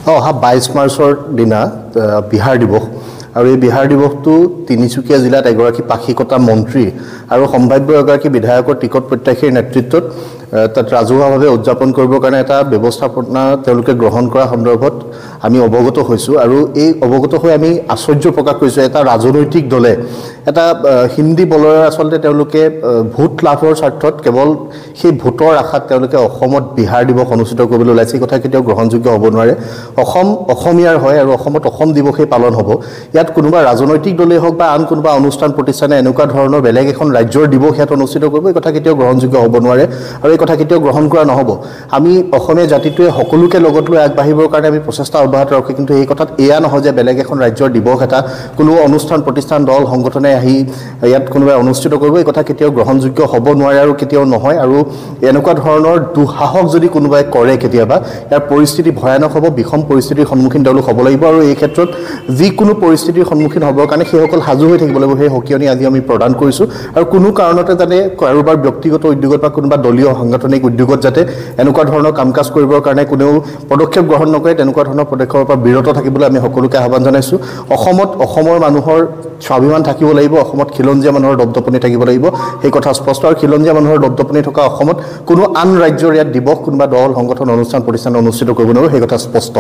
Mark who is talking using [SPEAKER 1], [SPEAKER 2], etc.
[SPEAKER 1] অহা 22 মাৰ্চৰ দিনা বিহাৰ দিৱস আৰু এই বিহাৰ দিৱসটো তিনিচুকীয়া জিলাত এগৰাকী পাখিকটা মন্ত্ৰী আৰু সম্ভাৱ্য এগৰাকী বিধায়কৰ টিকট প্ৰত্যাশীৰ নেতৃত্বত তাত ৰাজহুৱাভাৱে উদযাপন কৰিবৰ কাৰণে এটা ব্যৱস্থাপনা তেওঁলোকে গ্ৰহণ কৰা সন্দৰ্ভত আমি অৱগত হৈছোঁ আৰু এই অৱগত হৈ আমি আশ্চৰ্য প্ৰকাশ কৰিছোঁ এটা ৰাজনৈতিক দলে এটা হিন্দী বলৰে আচলতে তেওঁলোকে ভোট লাভৰ স্বাৰ্থত কেৱল সেই ভোটৰ আশাত তেওঁলোকে অসমত বিহাৰ দিৱস অনুষ্ঠিত কৰিবলৈ ওলাইছে এই কথা কেতিয়াও গ্ৰহণযোগ্য হ'ব নোৱাৰে অসম অসমীয়াৰ হয় আৰু অসমত অসম দিৱসেই পালন হ'ব ইয়াত কোনোবা ৰাজনৈতিক দলেই হওক বা আন কোনোবা অনুষ্ঠান প্ৰতিষ্ঠানে এনেকুৱা ধৰণৰ বেলেগ এখন ৰাজ্যৰ দিৱস ইয়াত অনুষ্ঠিত কৰিব এই কথা কেতিয়াও গ্ৰহণযোগ্য হ'ব নোৱাৰে আৰু এই কথা কেতিয়াও গ্ৰহণ কৰা নহ'ব আমি অসমীয়া জাতিটোৱে সকলোকে লগত লৈ আগবাঢ়িবৰ কাৰণে আমি প্ৰচেষ্টা অব্যাহত ৰাখোঁ কিন্তু এই কথাত এয়া নহয় যে বেলেগ এখন ৰাজ্যৰ দিৱস এটা কোনো অনুষ্ঠান প্ৰতিষ্ঠান দল সংগঠনে আহি ইয়াত কোনোবাই অনুষ্ঠিত কৰিব এই কথা কেতিয়াও গ্ৰহণযোগ্য হ'ব নোৱাৰে আৰু কেতিয়াও নহয় আৰু এনেকুৱা ধৰণৰ দুঃসাহস যদি কোনোবাই কৰে কেতিয়াবা ইয়াৰ পৰিস্থিতি ভয়ানক হ'ব বিষম পৰিস্থিতিৰ সন্মুখীন তেওঁলোক হ'ব লাগিব আৰু এই ক্ষেত্ৰত যিকোনো পৰিস্থিতিৰ সন্মুখীন হ'বৰ কাৰণে সেইসকল সাজু হৈ থাকিব লাগিব সেই সকিয়নি আজি আমি প্ৰদান কৰিছোঁ আৰু কোনো কাৰণতে যাতে কাৰোবাৰ ব্যক্তিগত উদ্যোগত বা কোনোবা দলীয় সাংগঠনিক উদ্যোগত যাতে এনেকুৱা ধৰণৰ কাম কাজ কৰিবৰ কাৰণে কোনেও পদক্ষেপ গ্ৰহণ নকৰে তেনেকুৱা ধৰণৰ পদক্ষেপৰ পৰা বিৰত থাকিবলৈ আমি সকলোকে আহ্বান জনাইছোঁ অসমত অসমৰ মানুহৰ স্বাভিমান থাকিব লাগিব অসমত খিলঞ্জীয়া মানুহৰ দপদপনি থাকিব লাগিব সেই কথা স্পষ্ট আৰু খিলঞ্জীয়া মানুহৰ দপদপনি থকা অসমত কোনো আন ৰাজ্যৰ ইয়াত দিৱস কোনোবা দল সংগঠন অনুষ্ঠান প্ৰতিষ্ঠান অনুষ্ঠিত কৰিব নোৱাৰিব সেই কথা স্পষ্ট